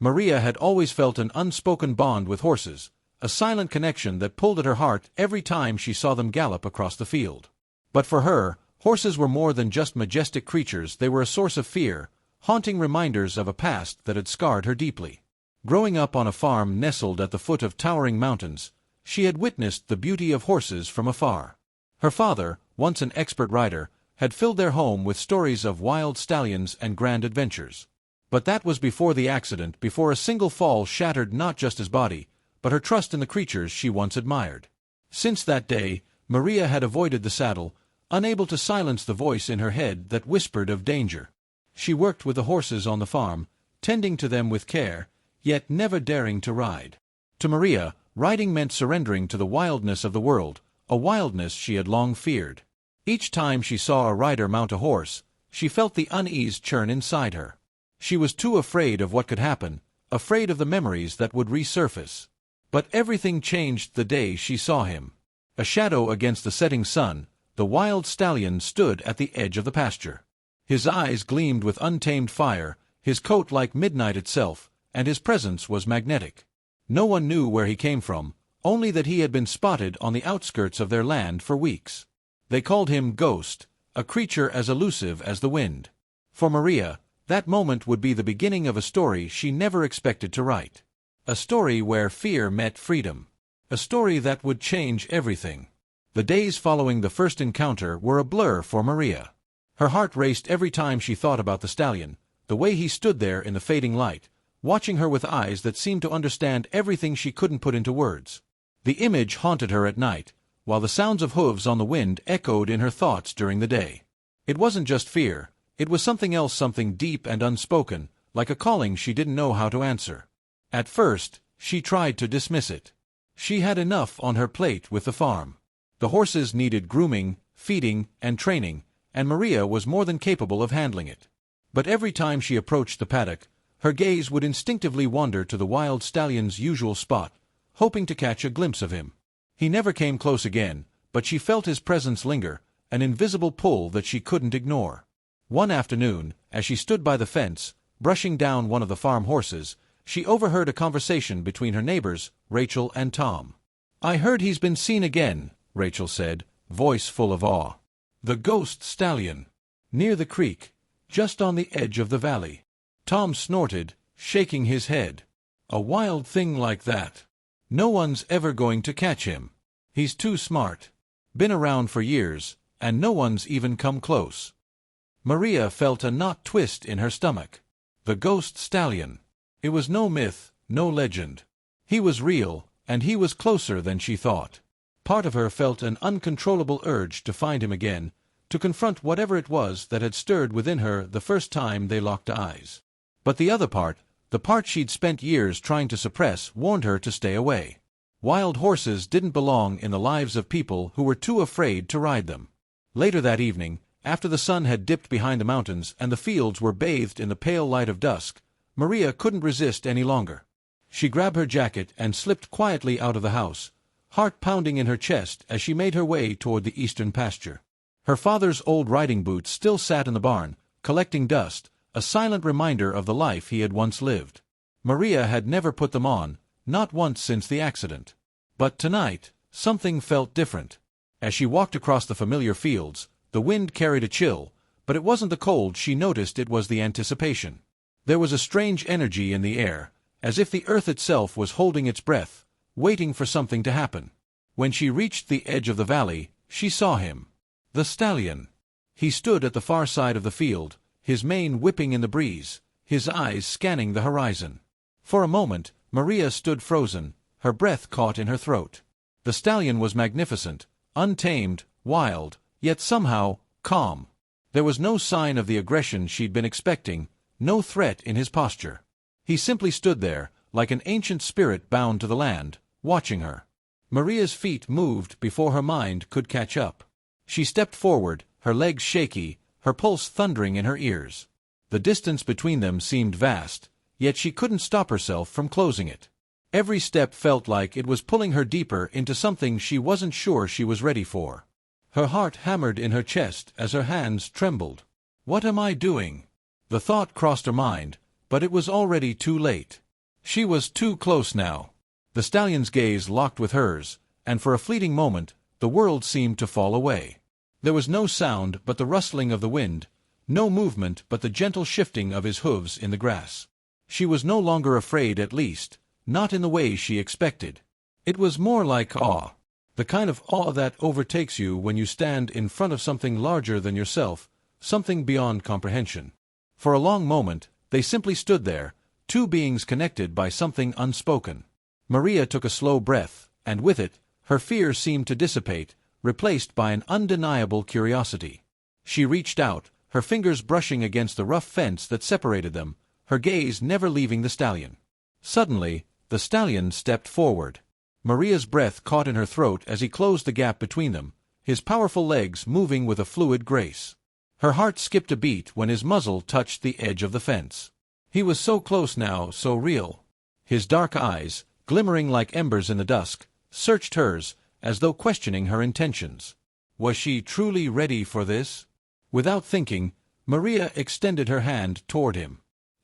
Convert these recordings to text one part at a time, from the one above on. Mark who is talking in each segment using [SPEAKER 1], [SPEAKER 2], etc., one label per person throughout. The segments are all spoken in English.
[SPEAKER 1] Maria had always felt an unspoken bond with horses, a silent connection that pulled at her heart every time she saw them gallop across the field. But for her, horses were more than just majestic creatures. They were a source of fear, haunting reminders of a past that had scarred her deeply. Growing up on a farm nestled at the foot of towering mountains, she had witnessed the beauty of horses from afar. Her father, once an expert rider, had filled their home with stories of wild stallions and grand adventures. But that was before the accident, before a single fall shattered not just his body, but her trust in the creatures she once admired. Since that day, Maria had avoided the saddle, unable to silence the voice in her head that whispered of danger. She worked with the horses on the farm, tending to them with care, yet never daring to ride. To Maria, riding meant surrendering to the wildness of the world, a wildness she had long feared. Each time she saw a rider mount a horse, she felt the unease churn inside her. She was too afraid of what could happen, afraid of the memories that would resurface. But everything changed the day she saw him. A shadow against the setting sun, the wild stallion stood at the edge of the pasture. His eyes gleamed with untamed fire, his coat like midnight itself, and his presence was magnetic. No one knew where he came from, only that he had been spotted on the outskirts of their land for weeks. They called him Ghost, a creature as elusive as the wind. For Maria, that moment would be the beginning of a story she never expected to write. A story where fear met freedom. A story that would change everything. The days following the first encounter were a blur for Maria. Her heart raced every time she thought about the stallion, the way he stood there in the fading light, watching her with eyes that seemed to understand everything she couldn't put into words. The image haunted her at night, while the sounds of hooves on the wind echoed in her thoughts during the day. It wasn't just fear. It was something else, something deep and unspoken, like a calling she didn't know how to answer. At first, she tried to dismiss it. She had enough on her plate with the farm. The horses needed grooming, feeding, and training, and Maria was more than capable of handling it. But every time she approached the paddock, her gaze would instinctively wander to the wild stallion's usual spot, hoping to catch a glimpse of him. He never came close again, but she felt his presence linger, an invisible pull that she couldn't ignore. One afternoon, as she stood by the fence, brushing down one of the farm horses, she overheard a conversation between her neighbors, Rachel and Tom. "I heard he's been seen again," Rachel said, voice full of awe. "The ghost stallion. Near the creek, just on the edge of the valley." Tom snorted, shaking his head. "A wild thing like that. No one's ever going to catch him. He's too smart. Been around for years, and no one's even come close." Maria felt a knot twist in her stomach. The ghost stallion. It was no myth, no legend. He was real, and he was closer than she thought. Part of her felt an uncontrollable urge to find him again, to confront whatever it was that had stirred within her the first time they locked eyes. But the other part, the part she'd spent years trying to suppress, warned her to stay away. Wild horses didn't belong in the lives of people who were too afraid to ride them. Later that evening, after the sun had dipped behind the mountains and the fields were bathed in the pale light of dusk, Maria couldn't resist any longer. She grabbed her jacket and slipped quietly out of the house, heart pounding in her chest as she made her way toward the eastern pasture. Her father's old riding boots still sat in the barn, collecting dust, a silent reminder of the life he had once lived. Maria had never put them on, not once since the accident. But tonight, something felt different. As she walked across the familiar fields, the wind carried a chill, but it wasn't the cold she noticed, it was the anticipation. There was a strange energy in the air, as if the earth itself was holding its breath, waiting for something to happen. When she reached the edge of the valley, she saw him. The stallion. He stood at the far side of the field, his mane whipping in the breeze, his eyes scanning the horizon. For a moment, Maria stood frozen, her breath caught in her throat. The stallion was magnificent, untamed, wild, yet somehow calm. There was no sign of the aggression she'd been expecting, no threat in his posture. He simply stood there, like an ancient spirit bound to the land, watching her. Maria's feet moved before her mind could catch up. She stepped forward, her legs shaky, her pulse thundering in her ears. The distance between them seemed vast, yet she couldn't stop herself from closing it. Every step felt like it was pulling her deeper into something she wasn't sure she was ready for. Her heart hammered in her chest as her hands trembled. "What am I doing?" The thought crossed her mind, but it was already too late. She was too close now. The stallion's gaze locked with hers, and for a fleeting moment, the world seemed to fall away. There was no sound but the rustling of the wind, no movement but the gentle shifting of his hooves in the grass. She was no longer afraid, at least, not in the way she expected. It was more like awe. The kind of awe that overtakes you when you stand in front of something larger than yourself, something beyond comprehension. For a long moment, they simply stood there, two beings connected by something unspoken. Maria took a slow breath, and with it, her fear seemed to dissipate, replaced by an undeniable curiosity. She reached out, her fingers brushing against the rough fence that separated them, her gaze never leaving the stallion. Suddenly, the stallion stepped forward. Maria's breath caught in her throat as he closed the gap between them, his powerful legs moving with a fluid grace. Her heart skipped a beat when his muzzle touched the edge of the fence. He was so close now, so real. His dark eyes, glimmering like embers in the dusk, searched hers, as though questioning her intentions. Was she truly ready for this? Without thinking, Maria extended her hand toward him.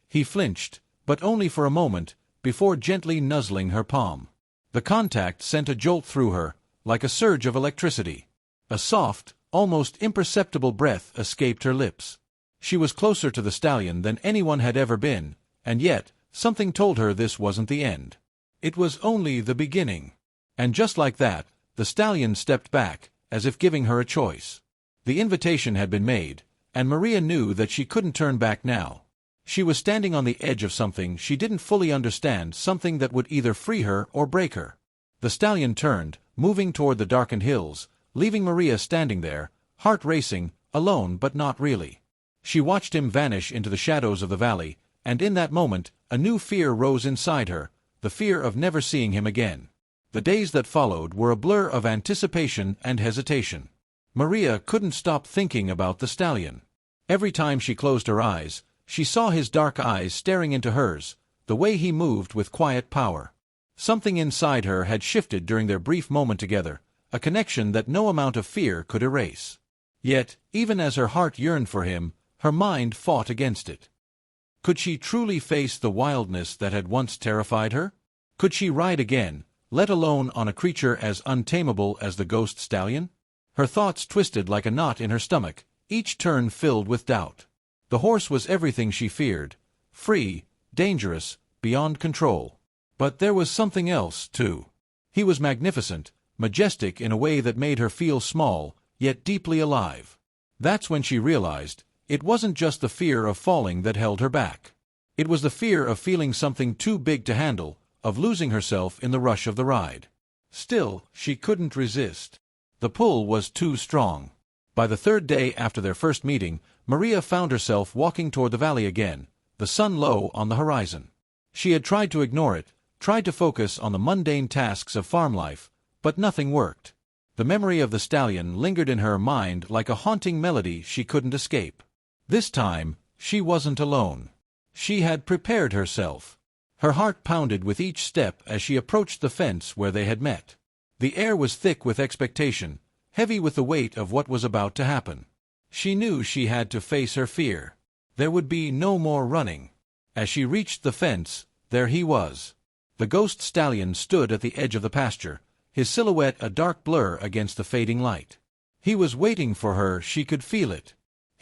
[SPEAKER 1] He flinched, but only for a moment, before gently nuzzling her palm. The contact sent a jolt through her, like a surge of electricity. A soft, almost imperceptible breath escaped her lips. She was closer to the stallion than anyone had ever been, and yet, something told her this wasn't the end. It was only the beginning. And just like that, the stallion stepped back, as if giving her a choice. The invitation had been made, and Maria knew that she couldn't turn back now. She was standing on the edge of something she didn't fully understand, something that would either free her or break her. The stallion turned, moving toward the darkened hills, leaving Maria standing there, heart racing, alone but not really. She watched him vanish into the shadows of the valley, and in that moment, a new fear rose inside her, the fear of never seeing him again. The days that followed were a blur of anticipation and hesitation. Maria couldn't stop thinking about the stallion. Every time she closed her eyes, she saw his dark eyes staring into hers, the way he moved with quiet power. Something inside her had shifted during their brief moment together, a connection that no amount of fear could erase. Yet, even as her heart yearned for him, her mind fought against it. Could she truly face the wildness that had once terrified her? Could she ride again, let alone on a creature as untamable as the ghost stallion? Her thoughts twisted like a knot in her stomach, each turn filled with doubt. The horse was everything she feared, free, dangerous, beyond control. But there was something else, too. He was magnificent, majestic in a way that made her feel small, yet deeply alive. That's when she realized, it wasn't just the fear of falling that held her back. It was the fear of feeling something too big to handle, of losing herself in the rush of the ride. Still, she couldn't resist. The pull was too strong. By the third day after their first meeting, Maria found herself walking toward the valley again, the sun low on the horizon. She had tried to ignore it, tried to focus on the mundane tasks of farm life, but nothing worked. The memory of the stallion lingered in her mind like a haunting melody she couldn't escape. This time, she wasn't alone. She had prepared herself. Her heart pounded with each step as she approached the fence where they had met. The air was thick with expectation, heavy with the weight of what was about to happen. She knew she had to face her fear. There would be no more running. As she reached the fence, there he was. The ghost stallion stood at the edge of the pasture, his silhouette a dark blur against the fading light. He was waiting for her, she could feel it.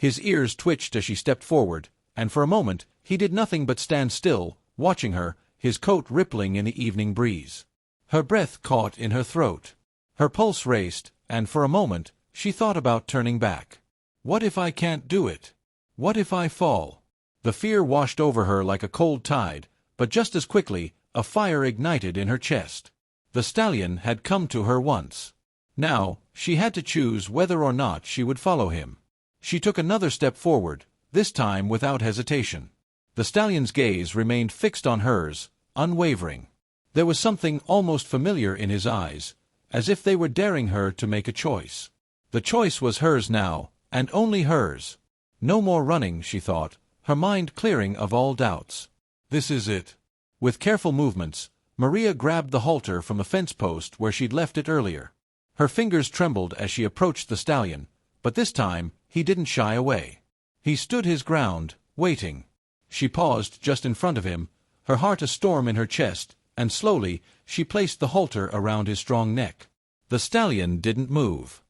[SPEAKER 1] His ears twitched as she stepped forward, and for a moment he did nothing but stand still, watching her, his coat rippling in the evening breeze. Her breath caught in her throat. Her pulse raced, and for a moment she thought about turning back. What if I can't do it? What if I fall? The fear washed over her like a cold tide, but just as quickly, a fire ignited in her chest. The stallion had come to her once. Now, she had to choose whether or not she would follow him. She took another step forward, this time without hesitation. The stallion's gaze remained fixed on hers, unwavering. There was something almost familiar in his eyes, as if they were daring her to make a choice. The choice was hers now, and only hers. No more running, she thought, her mind clearing of all doubts. This is it. With careful movements, Maria grabbed the halter from the fence post where she'd left it earlier. Her fingers trembled as she approached the stallion, but this time, he didn't shy away. He stood his ground, waiting. She paused just in front of him, her heart a storm in her chest, and slowly she placed the halter around his strong neck. The stallion didn't move.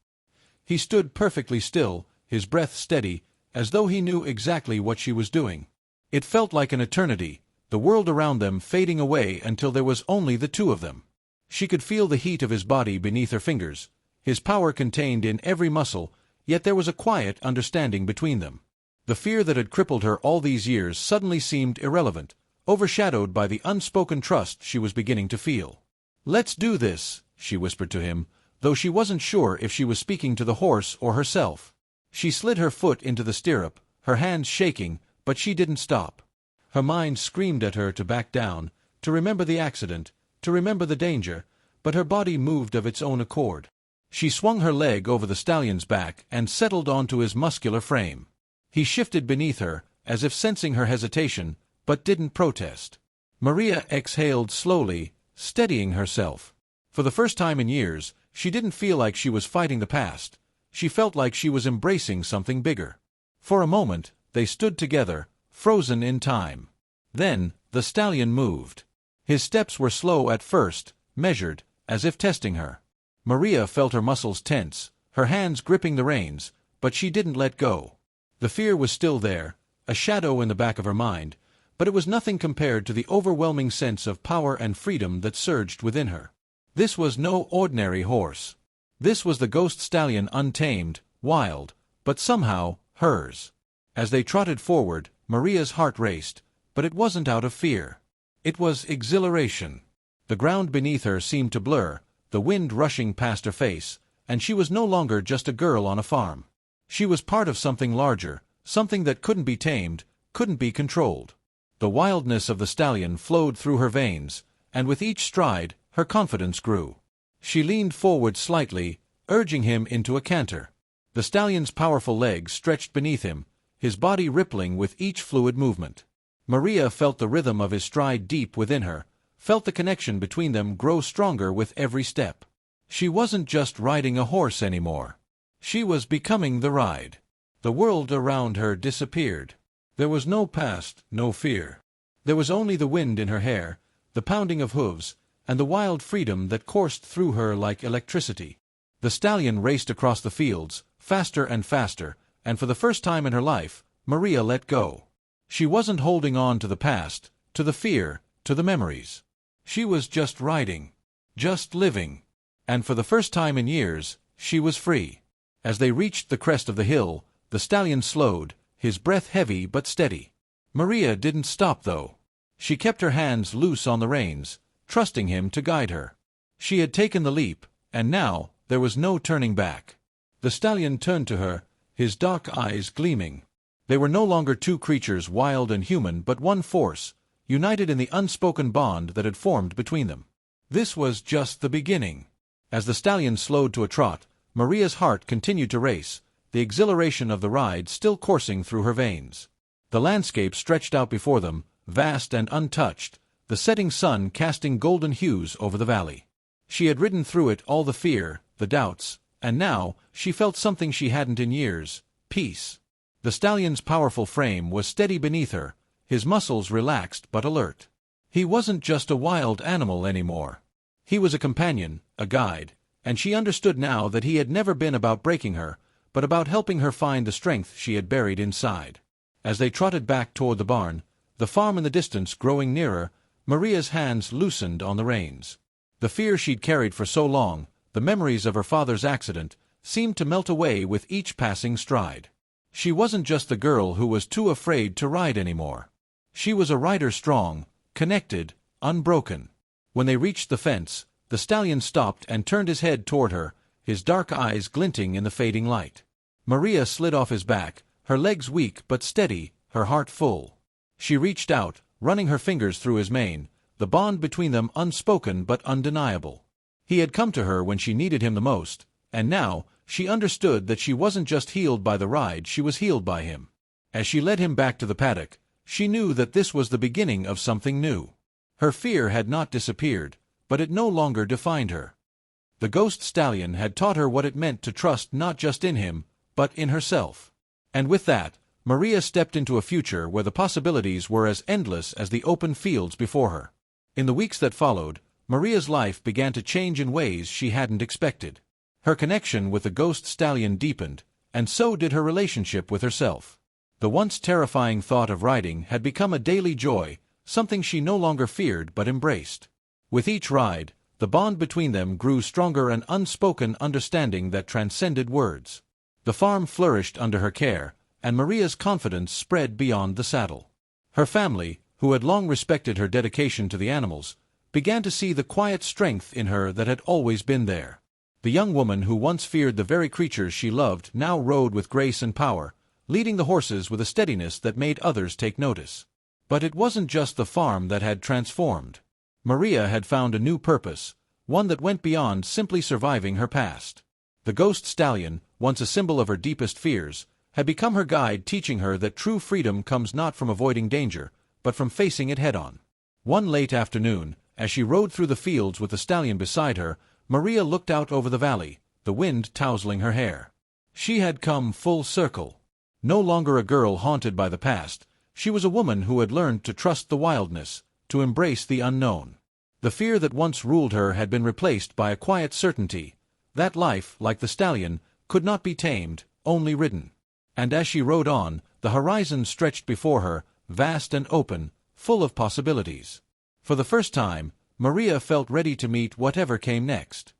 [SPEAKER 1] He stood perfectly still, his breath steady, as though he knew exactly what she was doing. It felt like an eternity, the world around them fading away until there was only the two of them. She could feel the heat of his body beneath her fingers, his power contained in every muscle, yet there was a quiet understanding between them. The fear that had crippled her all these years suddenly seemed irrelevant, overshadowed by the unspoken trust she was beginning to feel. "Let's do this," she whispered to him, though she wasn't sure if she was speaking to the horse or herself. She slid her foot into the stirrup, her hands shaking, but she didn't stop. Her mind screamed at her to back down, to remember the accident, to remember the danger, but her body moved of its own accord. She swung her leg over the stallion's back and settled onto his muscular frame. He shifted beneath her, as if sensing her hesitation, but didn't protest. Maria exhaled slowly, steadying herself. For the first time in years, she didn't feel like she was fighting the past. She felt like she was embracing something bigger. For a moment, they stood together, frozen in time. Then, the stallion moved. His steps were slow at first, measured, as if testing her. Maria felt her muscles tense, her hands gripping the reins, but she didn't let go. The fear was still there, a shadow in the back of her mind, but it was nothing compared to the overwhelming sense of power and freedom that surged within her. This was no ordinary horse. This was the ghost stallion, untamed, wild, but somehow hers. As they trotted forward, Maria's heart raced, but it wasn't out of fear. It was exhilaration. The ground beneath her seemed to blur, the wind rushing past her face, and she was no longer just a girl on a farm. She was part of something larger, something that couldn't be tamed, couldn't be controlled. The wildness of the stallion flowed through her veins, and with each stride, her confidence grew. She leaned forward slightly, urging him into a canter. The stallion's powerful legs stretched beneath him, his body rippling with each fluid movement. Maria felt the rhythm of his stride deep within her, felt the connection between them grow stronger with every step. She wasn't just riding a horse anymore. She was becoming the ride. The world around her disappeared. There was no past, no fear. There was only the wind in her hair, the pounding of hooves, and the wild freedom that coursed through her like electricity. The stallion raced across the fields, faster and faster, and for the first time in her life, Maria let go. She wasn't holding on to the past, to the fear, to the memories. She was just riding, just living. And for the first time in years, she was free. As they reached the crest of the hill, the stallion slowed, his breath heavy but steady. Maria didn't stop, though. She kept her hands loose on the reins, trusting him to guide her. She had taken the leap, and now there was no turning back. The stallion turned to her, his dark eyes gleaming. They were no longer two creatures, wild and human, but one force, united in the unspoken bond that had formed between them. This was just the beginning. As the stallion slowed to a trot, Maria's heart continued to race, the exhilaration of the ride still coursing through her veins. The landscape stretched out before them, vast and untouched, the setting sun casting golden hues over the valley. She had ridden through it all, the fear, the doubts, and now she felt something she hadn't in years: peace. The stallion's powerful frame was steady beneath her, his muscles relaxed but alert. He wasn't just a wild animal anymore. He was a companion, a guide, and she understood now that he had never been about breaking her, but about helping her find the strength she had buried inside. As they trotted back toward the barn, the farm in the distance growing nearer, Maria's hands loosened on the reins. The fear she'd carried for so long, the memories of her father's accident, seemed to melt away with each passing stride. She wasn't just the girl who was too afraid to ride anymore. She was a rider, strong, connected, unbroken. When they reached the fence, the stallion stopped and turned his head toward her, his dark eyes glinting in the fading light. Maria slid off his back, her legs weak but steady, her heart full. She reached out, running her fingers through his mane, the bond between them unspoken but undeniable. He had come to her when she needed him the most, and now she understood that she wasn't just healed by the ride, she was healed by him. As she led him back to the paddock, she knew that this was the beginning of something new. Her fear had not disappeared, but it no longer defined her. The ghost stallion had taught her what it meant to trust not just in him, but in herself. And with that, Maria stepped into a future where the possibilities were as endless as the open fields before her. In the weeks that followed, Maria's life began to change in ways she hadn't expected. Her connection with the ghost Stallion deepened, and so did her relationship with herself. The once terrifying thought of riding had become a daily joy, something she no longer feared but embraced. With each ride, the bond between them grew stronger, an unspoken understanding that transcended words. The farm flourished under her care, and Maria's confidence spread beyond the saddle. Her family, who had long respected her dedication to the animals, began to see the quiet strength in her that had always been there. The young woman who once feared the very creatures she loved now rode with grace and power, leading the horses with a steadiness that made others take notice. But it wasn't just the farm that had transformed. Maria had found a new purpose, one that went beyond simply surviving her past. The ghost Stallion, once a symbol of her deepest fears, had become her guide, teaching her that true freedom comes not from avoiding danger, but from facing it head-on. One late afternoon, as she rode through the fields with the Stallion beside her, Maria looked out over the valley, the wind tousling her hair. She had come full circle. No longer a girl haunted by the past, she was a woman who had learned to trust the wildness, to embrace the unknown. The fear that once ruled her had been replaced by a quiet certainty that life, like the Stallion, could not be tamed, only ridden. And as she rode on, the horizon stretched before her, vast and open, full of possibilities. For the first time, Maria felt ready to meet whatever came next.